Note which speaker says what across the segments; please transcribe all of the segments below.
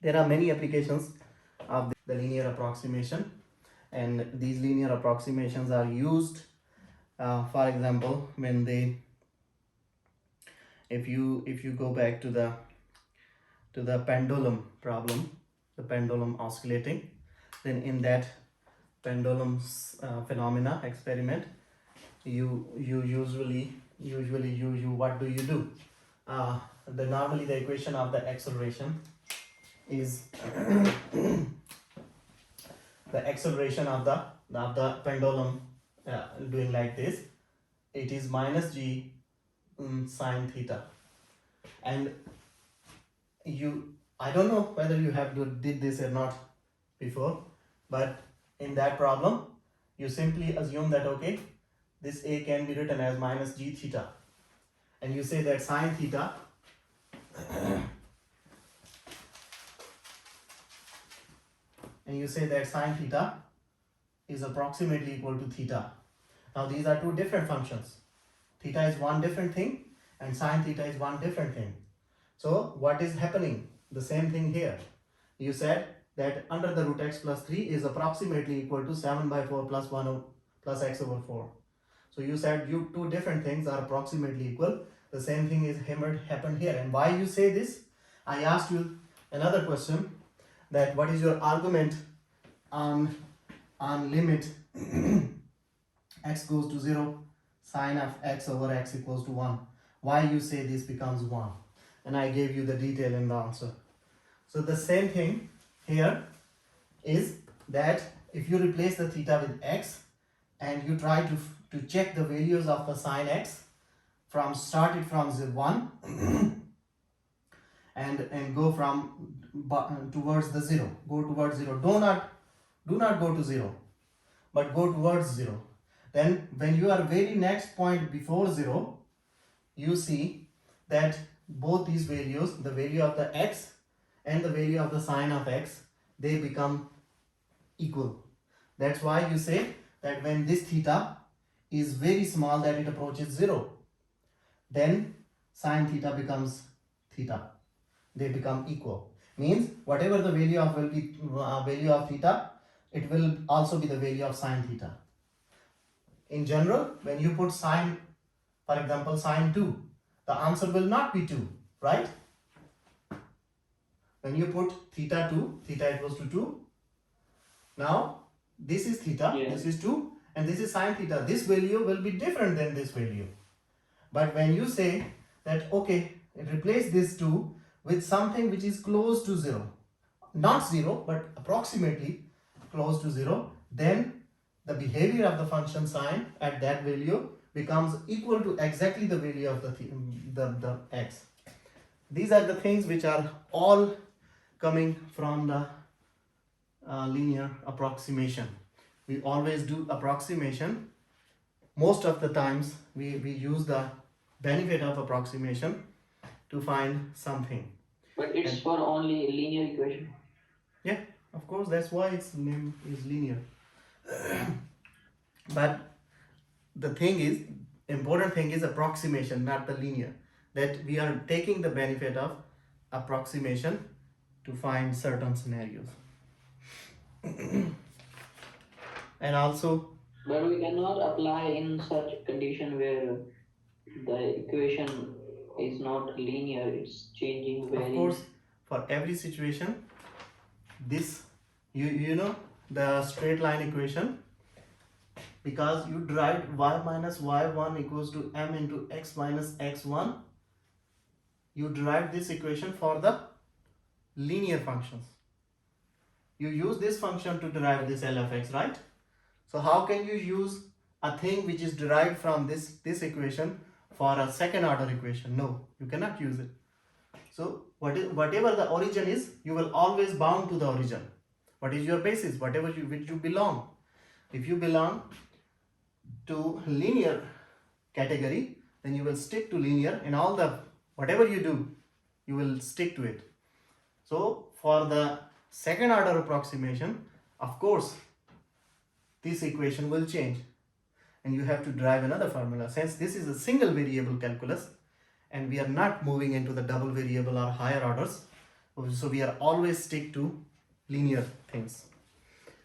Speaker 1: There are many applications of the linear approximation, and these linear approximations are used, for example, when they, if you go back to the pendulum problem, the pendulum oscillating, then in that pendulum phenomena experiment, you usually you what do? The normally the equation of the acceleration is the acceleration of the pendulum doing like this. It is minus g sine theta, and I don't know whether you have did this or not before, but in that problem you simply assume that okay, this a can be written as minus g theta, and you say that sine theta is approximately equal to theta. Now these are two different functions. Theta is one different thing and sine theta is one different thing. So what is happening? The same thing here. You said that under the root x plus 3 is approximately equal to 7 by 4 plus 1 plus x over 4. So you said you two different things are approximately equal. The same thing is happened here. And why you say this? I asked you another question, that what is your argument on limit x goes to 0 sine of x over x equals to 1. Why you say this becomes 1? And I gave you the detail in the answer. So the same thing here is that if you replace the theta with x and you try to check the values of the sine x from started from 1 and go from towards the 0, go towards 0, do not go to 0, but go towards 0. Then when you are very next point before 0, you see that both these values, the value of the x and the value of the sine of x, they become equal. That's why you say that when this theta is very small, that it approaches 0, then sine theta becomes theta. They become equal. Means whatever the value of will be value of theta, it will also be the value of sine theta. In general, when you put sine, for example, sine 2, the answer will not be 2, right? When you put theta 2, theta equals to 2. Now, this is theta, this is 2, and this is sine theta. This value will be different than this value. But when you say that, okay, replace this 2 with something which is close to 0, not 0, but approximately close to 0, then the behavior of the function sine at that value becomes equal to exactly the value of the x. These are the things which are all coming from the linear approximation. We always do approximation. Most of the times we use the benefit of approximation to find something.
Speaker 2: But it's for only linear equation.
Speaker 1: Yeah, of course, that's why its name is linear. But the thing is, important thing is approximation, not the linear. That we are taking the benefit of approximation to find certain scenarios. And also,
Speaker 2: but we cannot apply in such condition where the equation is not linear, it's changing very.
Speaker 1: Of course, for every situation, this you know the straight line equation, because you derived y minus y1 equals to m into x minus x1, you derived this equation for the linear functions. You use this function to derive this L of x, right? So how can you use a thing which is derived from this equation for a second order equation? No, you cannot use it. So whatever the origin is, you will always bound to the origin. What is your basis? Whatever which you belong. If you belong to linear category, then you will stick to linear, and all the whatever you do, you will stick to it. So for the second order approximation, of course, this equation will change and you have to derive another formula. Since this is a single variable calculus and we are not moving into the double variable or higher orders, So we are always stick to linear things.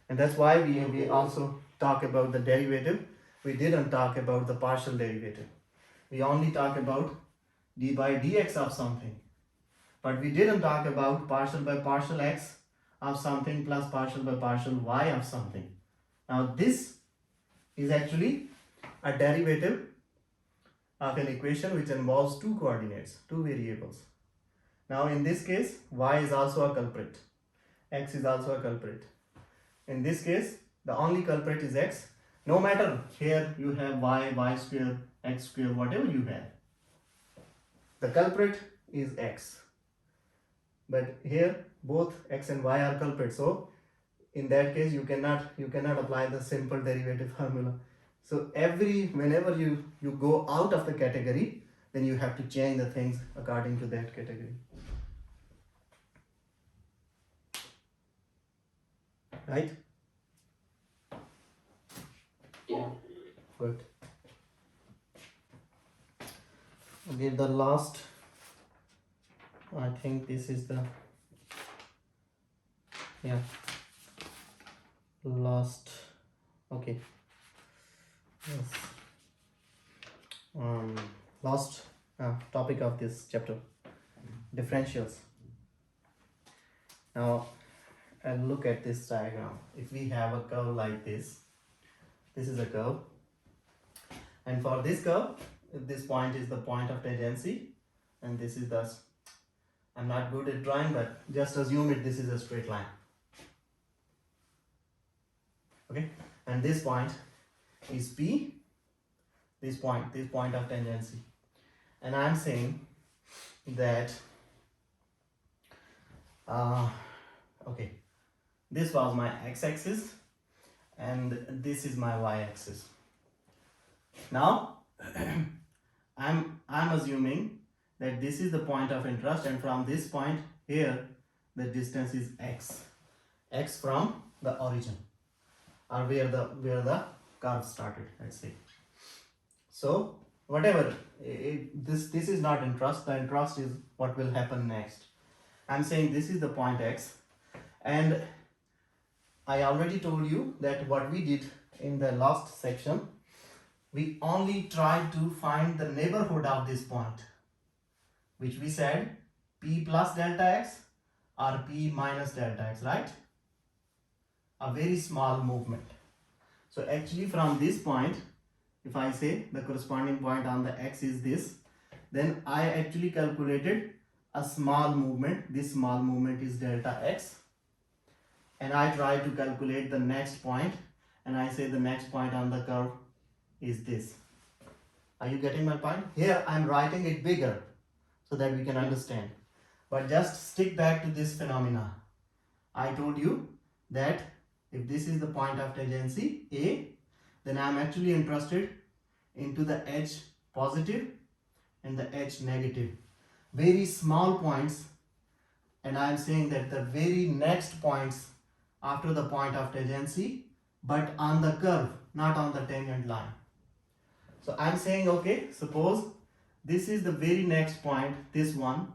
Speaker 1: And that's why we also talk about the derivative. We didn't talk about the partial derivative. We only talk about d by dx of something. But we didn't talk about partial by partial x of something plus partial by partial y of something. Now this is actually a derivative of an equation which involves two coordinates, two variables. Now in this case, y is also a culprit, x is also a culprit. In this case, the only culprit is x. No matter here you have y square, x square, whatever you have. The culprit is x. But here both x and y are culprits. So in that case you cannot apply the simple derivative formula. So whenever you go out of the category, then you have to change the things according to that category. Right?
Speaker 2: Yeah.
Speaker 1: Good. Okay, the last, I think this is the, yeah, last, okay, yes, last topic of this chapter, differentials. Now, and look at this diagram. If we have a curve like this is a curve, and for this curve, this point is the point of tangency, and this is the, I'm not good at drawing, but just assume it, this is a straight line. Okay, and this point is P, this point of tangency, and I'm saying that okay, this was my x-axis and this is my y-axis. Now I'm assuming that this is the point of interest, and from this point here the distance is x from the origin, or where the curve started, let's say. So whatever, this is not interest, the interest is what will happen next. I'm saying this is the point x, and I already told you that what we did in the last section, we only tried to find the neighborhood of this point, which we said p plus delta x or p minus delta x, right? A very small movement. So actually from this point, if I say the corresponding point on the x is this, then I actually calculated a small movement. This small movement is delta x, and I try to calculate the next point, and I say the next point on the curve is this. Are you getting my point? Here I am writing it bigger so that we can understand, but just stick back to this phenomena. I told you that if this is the point of tangency A, then I am actually interested into the edge positive and the edge negative, very small points, and I am saying that the very next points after the point of tangency, but on the curve, not on the tangent line. So I am saying, okay, suppose this is the very next point, this one,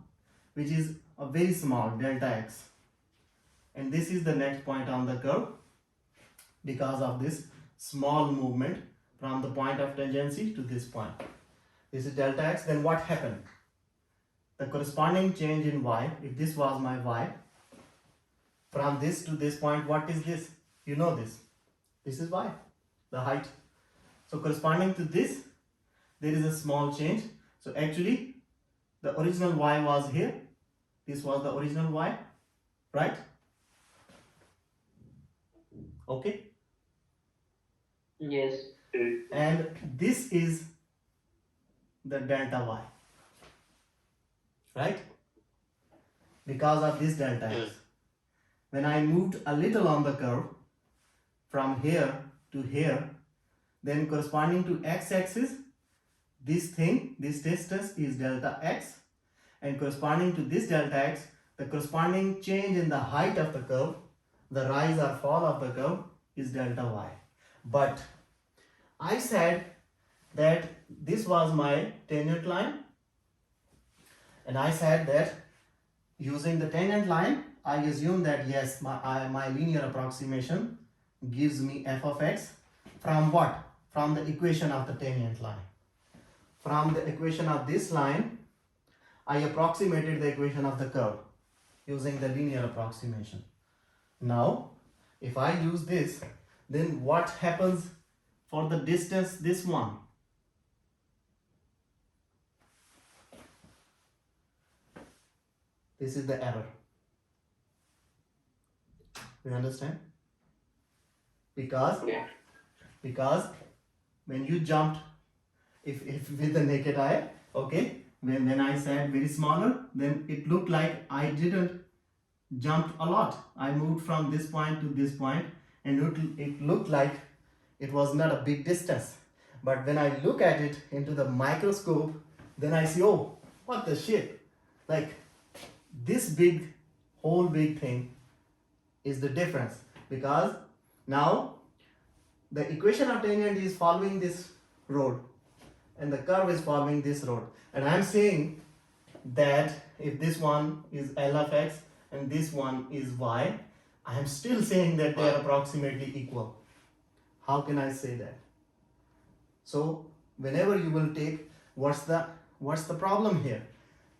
Speaker 1: which is a very small delta x, and this is the next point on the curve because of this small movement from the point of tangency to this point. This is delta x. Then what happened? The corresponding change in y, if this was my y, from this to this point, what is this? You know this. This is y, the height. So corresponding to this, there is a small change. So actually, the original y was here. This was the original y, right? Okay.
Speaker 2: Yes.
Speaker 1: And this is the delta y, right? Because of this delta x. When I moved a little on the curve from here to here, then corresponding to x-axis, this distance is delta x, and corresponding to this delta x, the corresponding change in the height of the curve, the rise or fall of the curve, is delta y. But I said that this was my tangent line, and I said that using the tangent line, I assume that yes, my linear approximation gives me f of x from what? From the equation of the tangent line. From the equation of this line, I approximated the equation of the curve using the linear approximation. Now, if I use this, then what happens for the distance this one? This is the error. You understand? Because when you jumped, if with the naked eye, okay, when I said very smaller, then it looked like I didn't jump a lot. I moved from this point to this point, and it looked like it was not a big distance. But when I look at it into the microscope, then I see, oh, what the shit, like this whole big thing is the difference, because now the equation of tangent is following this road and the curve is following this road, and I am saying that if this one is L of x and this one is y, I am still saying that they are approximately equal. How can I say that? So whenever you will take, what's the problem here?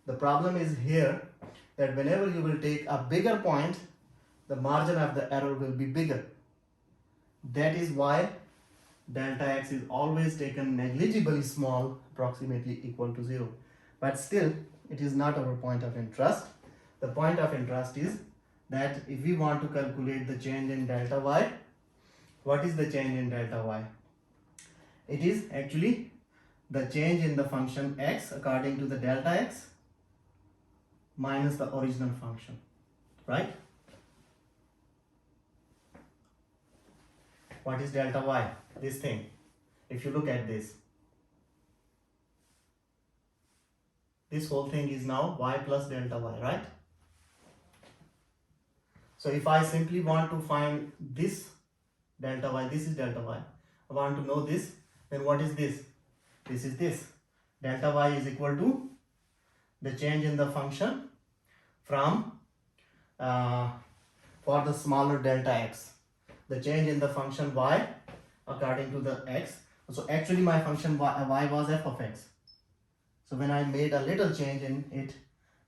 Speaker 1: The problem is here that whenever you will take a bigger point, the margin of the error will be bigger. That is why delta x is always taken negligibly small, approximately equal to 0. But still, it is not our point of interest. The point of interest is that if we want to calculate the change in delta y, what is the change in delta y? It is actually the change in the function x according to the delta x minus the original function, right? What is delta y? This thing. If you look at this whole thing is now y plus delta y, right? So if I simply want to find this delta y, this is delta y, I want to know this, then what is this? This is this. Delta y is equal to the change in the function from for the smaller delta x, the change in the function y according to the x. So actually my function y was f of x. So when I made a little change in it,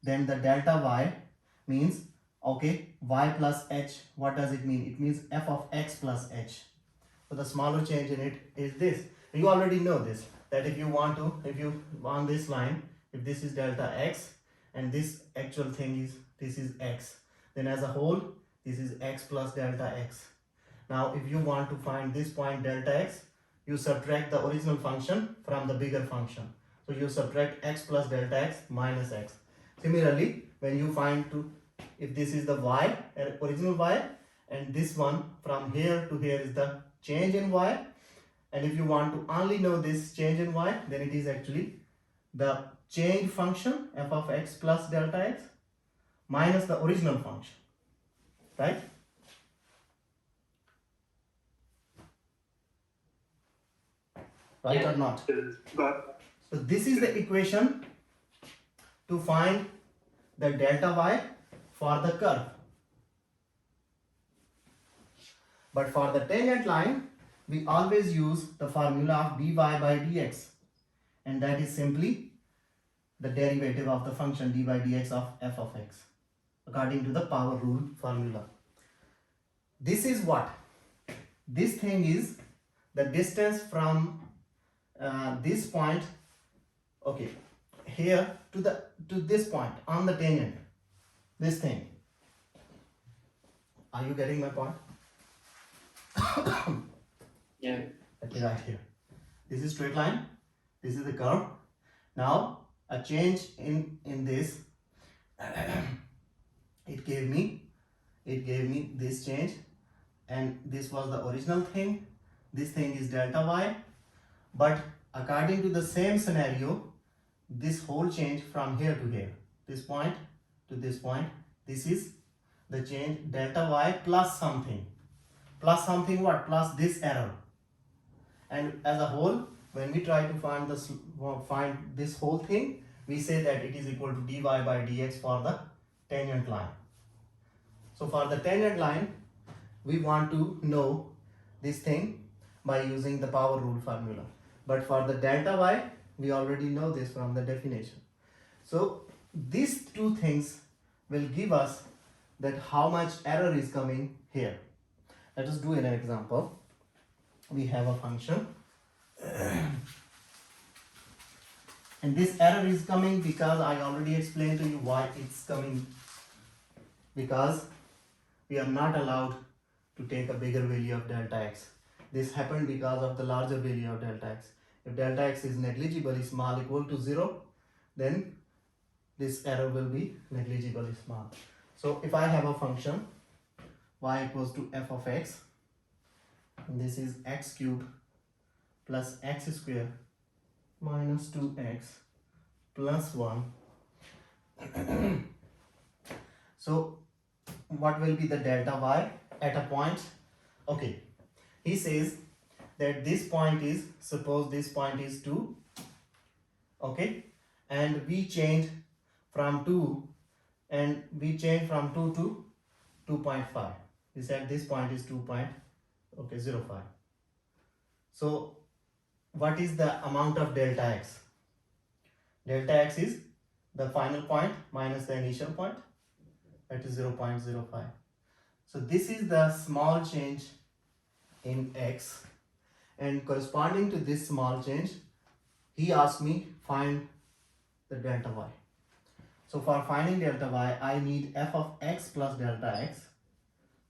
Speaker 1: then the delta y means, okay, y plus h, what does it mean? It means f of x plus h. So the smaller change in it is this. You already know this, that if you on this line, if this is delta x and this actual thing is, this is x, then as a whole, this is x plus delta x. Now if you want to find this point delta x, you subtract the original function from the bigger function. So you subtract x plus delta x minus x. Similarly, when you find if this is the y, original y, and this one from here to here is the change in y, and if you want to only know this change in y, then it is actually the change function f of x plus delta x minus the original function, right? Right, yeah, or not? So this is the equation to find the delta y for the curve. But for the tangent line, we always use the formula of dy by dx, and that is simply the derivative of the function dy by dx of f of x according to the power rule formula. This is what? This thing is the distance from this point, okay, here to this point on the tangent, this thing. Are you getting my point?
Speaker 2: Yeah.
Speaker 1: Let me write here. This is straight line, this is the curve. Now a change in this it gave me this change, and this was the original thing. This thing is delta y, but according to the same scenario, this whole change from here to here, this point to this point, this is the change delta y plus something. Plus something what? Plus this error. And as a whole, when we try to find this whole thing, we say that it is equal to dy by dx for the tangent line. So for the tangent line, we want to know this thing by using the power rule formula. But for the delta y, we already know this from the definition. So these two things will give us that how much error is coming here. Let us do an example. We have a function and this error is coming because I already explained to you why it's coming, because we are not allowed to take a bigger value of delta x. This happened because of the larger value of delta x. If delta x is negligibly small, equal to 0, then this error will be negligibly small. So if I have a function y equals to f of x, and this is x cubed plus x square minus 2x plus 1. So what will be the delta y at a point? Okay, he says that this point is, suppose this point is 2, okay, and we change from 2 to 2.5. He said this point is 2.05. So what is the amount of delta x? Delta x is the final point minus the initial point, that is 0.05. So this is the small change in x, and corresponding to this small change, he asked me find the delta y. So for finding delta y, I need f of x plus delta x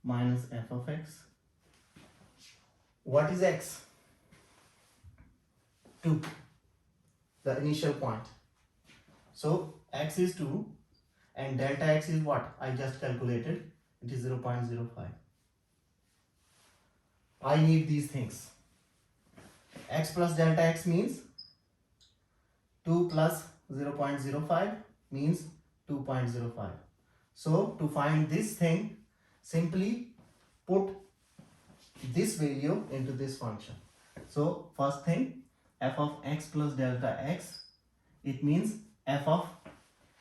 Speaker 1: minus f of x. What is x? 2, the initial point. So x is 2 and delta x is what? I just calculated, it is 0.05. I need these things. X plus delta x means 2 plus 0.05 means 2.05. So to find this thing, simply put this value into this function. So first thing, f of x plus delta x, it means f of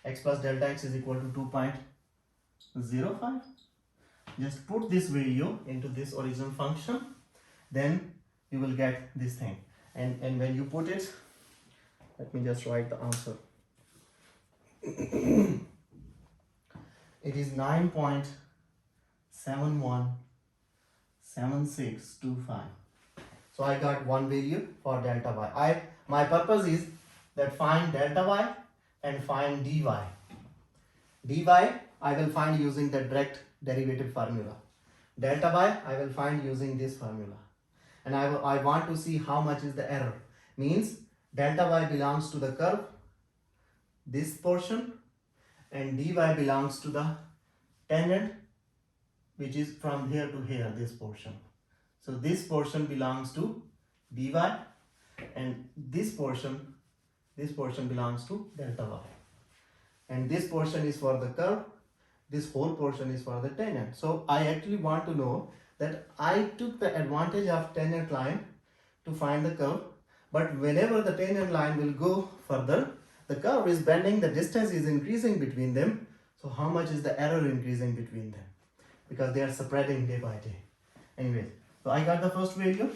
Speaker 1: x plus delta x is equal to 2.05. Just put this value into this original function, then you will get this thing. And when you put it, let me just write the answer. It is 9.717625. So I got one value for delta y. My purpose is that find delta y and find dy. Dy I will find using the direct derivative formula. Delta y I will find using this formula. And I want to see how much is the error. Means delta y belongs to the curve, this portion, and dy belongs to the tangent, which is from here to here, this portion. So this portion belongs to dy and this portion belongs to delta y. And this portion is for the curve, this whole portion is for the tangent. So I actually want to know that I took the advantage of tangent line to find the curve, but whenever the tangent line will go further, the curve is bending, the distance is increasing between them. So how much is the error increasing between them? Because they are spreading day by day. Anyways, so I got the first value.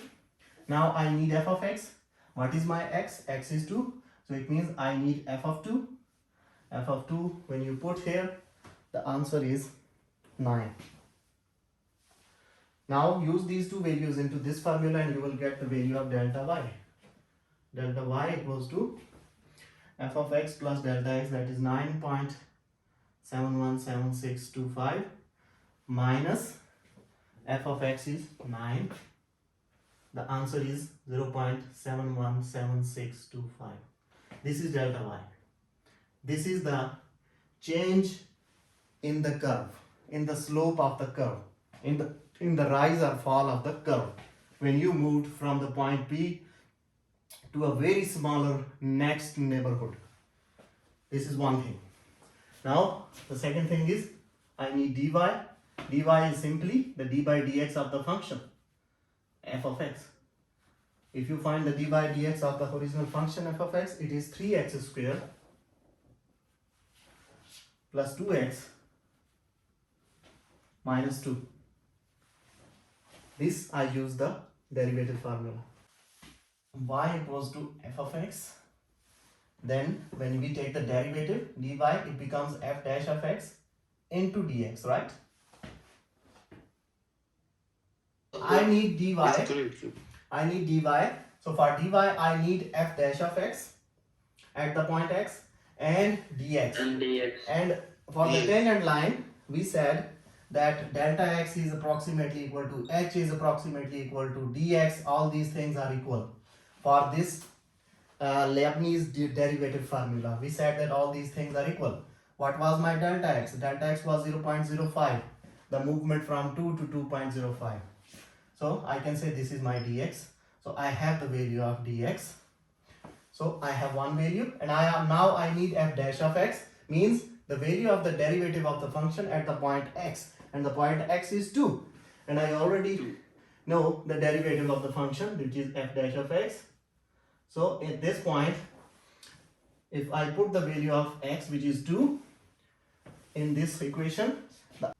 Speaker 1: Now I need f of x. What is my x? X is 2. So it means I need f of 2. F of 2, when you put here, the answer is 9. Now use these two values into this formula and you will get the value of delta y. Delta y equals to f of x plus delta x, that is 9.717625 minus f of x is 9. The answer is 0.717625. This is delta y. This is the change in the curve, in the slope of the curve, in the rise or fall of the curve. When you moved from the point P to a very smaller next neighborhood. This is one thing. Now the second thing is I need dy. Dy is simply the d by dx of the function f of x. If you find the d by dx of the original function f of x, it is 3x square plus 2x minus 2. This I use the derivative formula. Y equals to f of x. Then when we take the derivative dy, it becomes f dash of x into dx, right? I need dy. I need dy. So for dy, I need f dash of x at the point x and dx. And for the tangent line, we said that delta x is approximately equal to h is approximately equal to dx. All these things are equal. For this Leibniz derivative formula, we said that all these things are equal. What was my delta x? Delta x was 0.05. The movement from 2 to 2.05. So I can say this is my dx. So I have the value of dx. So I have one value, and I need f dash of x, means the value of the derivative of the function at the point x, and the point x is 2, and I already know the derivative of the function, which is f dash of x. So at this point, if I put the value of x, which is 2, in this equation, so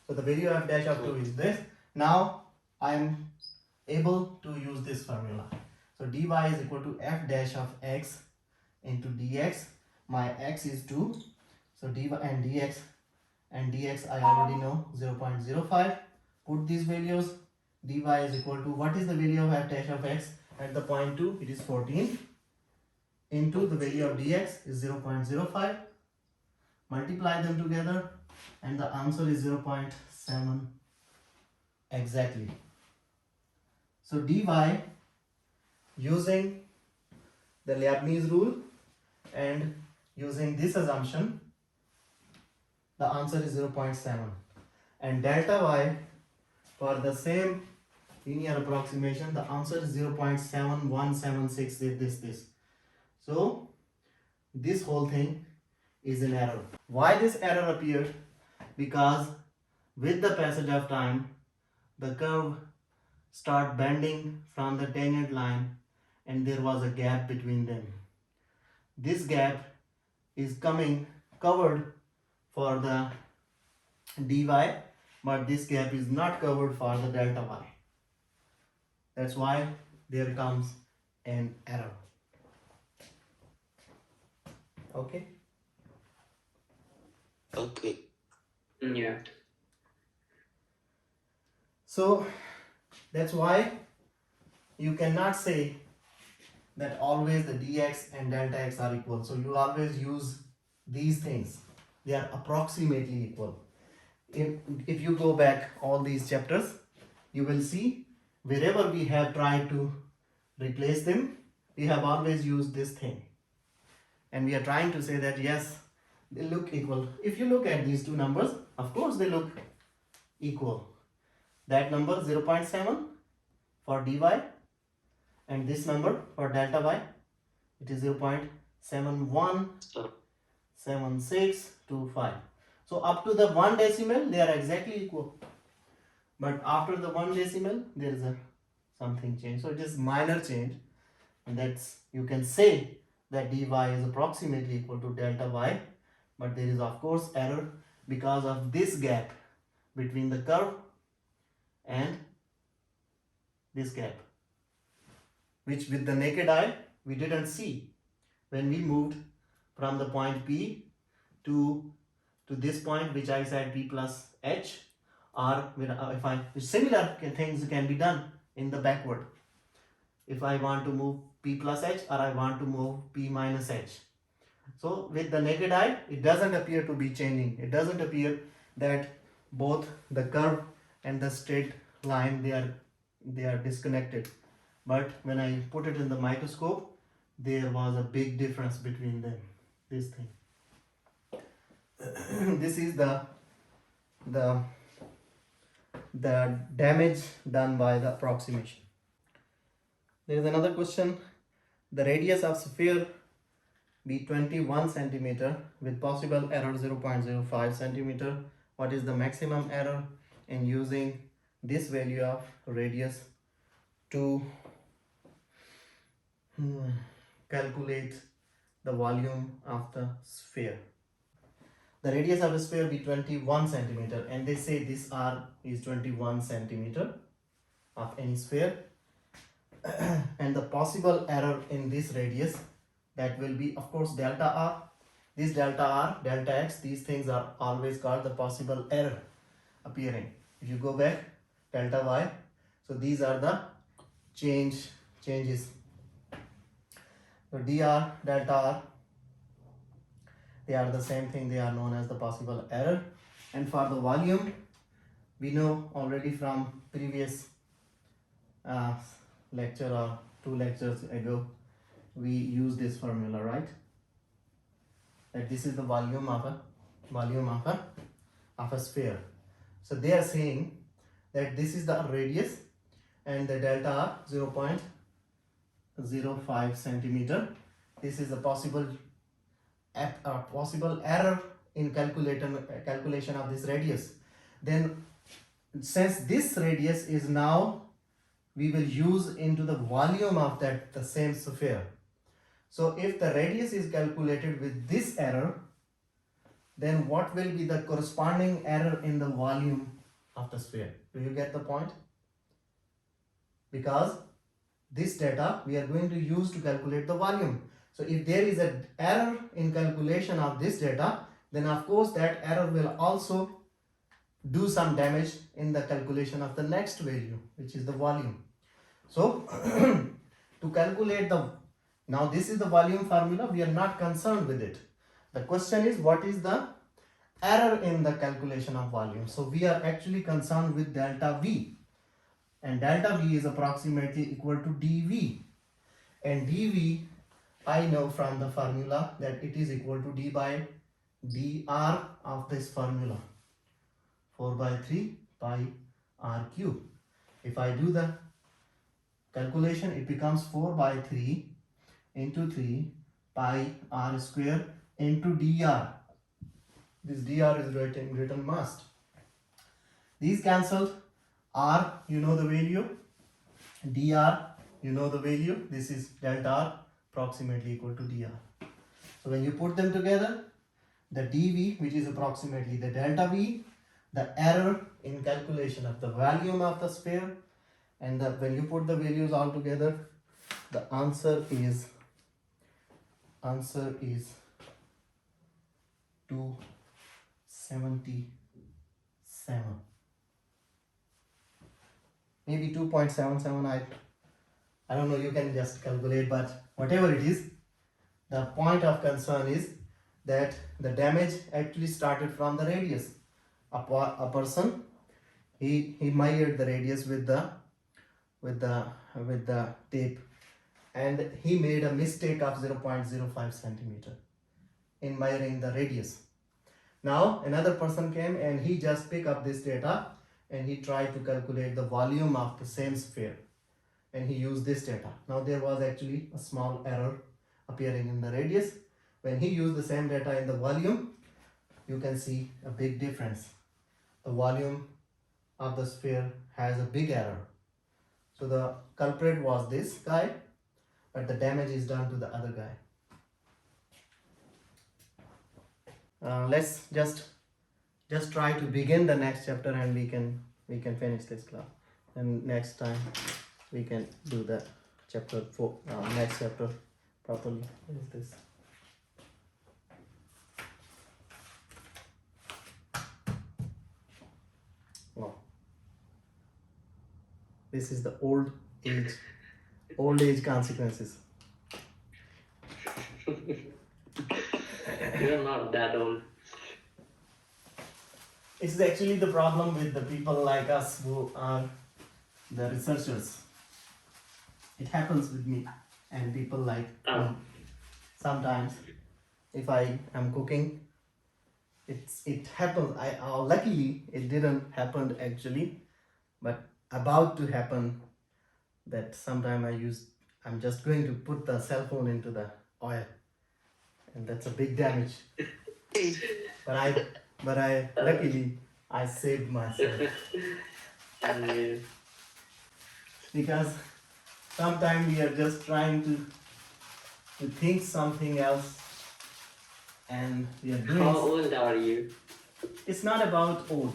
Speaker 1: the value of f dash of 2 is this. Now I am able to use this formula. So dy is equal to f dash of x into dx. My x is 2. So dy and dx I already know 0.05. Put these values. Dy is equal to, what is the value of f dash of x at the point 2? It is 14. Into the value of dx is 0.05. Multiply them together and the answer is 0.7 exactly. So dy, using the Leibniz rule and using this assumption, the answer is 0.7. And delta y, for the same linear approximation, the answer is 0.7176 if this. So this whole thing is an error. Why this error appeared? Because with the passage of time, the curve start bending from the tangent line and there was a gap between them. This gap is covered for the dy, but this gap is not covered for the delta y. That's why there comes an error. Okay?
Speaker 3: Okay.
Speaker 2: Yeah.
Speaker 1: So that's why you cannot say that always the dx and delta x are equal. So you always use these things. They are approximately equal. If you go back all these chapters, you will see wherever we have tried to replace them, we have always used this thing. And we are trying to say that yes, they look equal. If you look at these two numbers, of course they look equal. That number 0.7 for dy and this number for delta y, it is 0.717625. So up to the 1 decimal they are exactly equal, but after the 1 decimal there is something change. So it is minor change, and that's, you can say that dy is approximately equal to delta y, but there is of course error because of this gap between the curve and this gap, which with the naked eye we didn't see when we moved from the point P to this point, which I said P plus H, or if similar things can be done in the backward. If I want to move P plus H or I want to move P minus H. So with the naked eye, it doesn't appear to be changing. It doesn't appear that both the curve and the straight line, they are disconnected. But when I put it in the microscope, there was a big difference between them. This thing. This is the damage done by the approximation. There is another question. The radius of sphere be 21 centimeter with possible error 0.05 centimeter. What is the maximum error in using this value of radius to calculate the volume of the sphere? the radius of a sphere be 21 centimeter, and they say this r is 21 centimeter of any sphere, and the possible error in this radius, that will be of course delta r. This delta r, delta x, these things are always called the possible error appearing. If you go back, delta y, so these are the changes. So dr, delta r, they are the same thing, they are known as the possible error. And for the volume, we know already from previous lecture or 2 lectures ago, we use this formula, right? That this is the volume of a sphere. So they are saying that this is the radius and the delta r 0.05 centimeter. This is a possible error in calculation of this radius. Then since this radius is now we will use into the volume of the same sphere. So if the radius is calculated with this error, then what will be the corresponding error in the volume of the sphere? Do you get the point? Because this data we are going to use to calculate the volume. So if there is an error in calculation of this data, then of course that error will also do some damage in the calculation of the next value, which is the volume. So to calculate now this is the volume formula, we are not concerned with it. The question is, what is the error in the calculation of volume? So we are actually concerned with delta V, and delta V is approximately equal to dV, and dV I know from the formula that it is equal to d by dr of this formula, 4 by 3 pi r cube. If I do the calculation, it becomes 4 by 3 into 3 pi r square into dr. This dr is written must. These cancelled. R, you know the value. Dr, you know the value. This is delta r approximately equal to dr. So when you put them together, the dV, which is approximately the delta V, the error in calculation of the volume of the sphere, and when you put the values all together, the answer is 277. Maybe 2.77, I don't know, you can just calculate, but whatever it is, the point of concern is that the damage actually started from the radius. A person, he measured the radius with the tape, and he made a mistake of 0.05 centimeter in measuring the radius. Now another person came and he just picked up this data and he tried to calculate the volume of the same sphere, and he used this data. Now there was actually a small error appearing in the radius. When he used the same data in the volume, you can see a big difference. The volume of the sphere has a big error. So the culprit was this guy, but the damage is done to the other guy. Let's just try to begin the next chapter, and we can finish this class, and next time we can do the chapter 4, next chapter properly. What is this? Wow. This is the old age consequences.
Speaker 2: You're not that old.
Speaker 1: It's actually the problem with the people like us who are the researchers. It happens with me and people like me. Sometimes if I am cooking, it happens. Luckily it didn't happen actually, but about to happen, that sometime I'm just going to put the cell phone into the oil, and that's a big damage. But I luckily I saved myself. Because sometimes we are just trying to think something else, and we are
Speaker 2: How
Speaker 1: doing.
Speaker 2: old are you?
Speaker 1: It's not about old.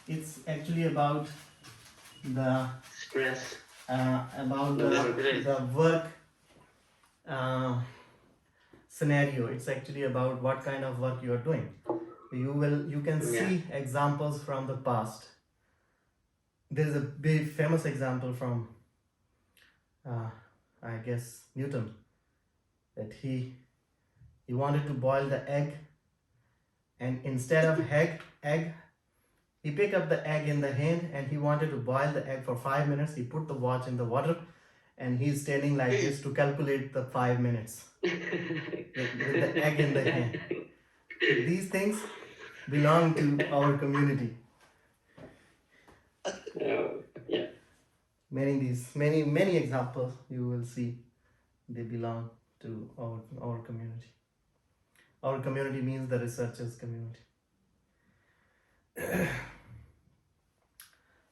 Speaker 1: It's actually about the
Speaker 2: Stress.
Speaker 1: about
Speaker 2: The workplace.
Speaker 1: the work uh, scenario. It's actually about what kind of work you are doing. You can
Speaker 2: Yeah.
Speaker 1: see examples from the past. There is a big famous example from I guess Newton, that he wanted to boil the egg, and instead of egg, he picked up the egg in the hand and he wanted to boil the egg for 5 minutes. He put the watch in the water and he's standing like this to calculate the 5 minutes with the egg in the hand. So these things belong to our community.
Speaker 2: Yeah.
Speaker 1: Many examples you will see, they belong to our community. Our community means the researchers community.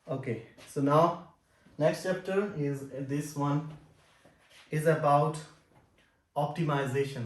Speaker 1: Okay, so now next chapter is this one is about optimization.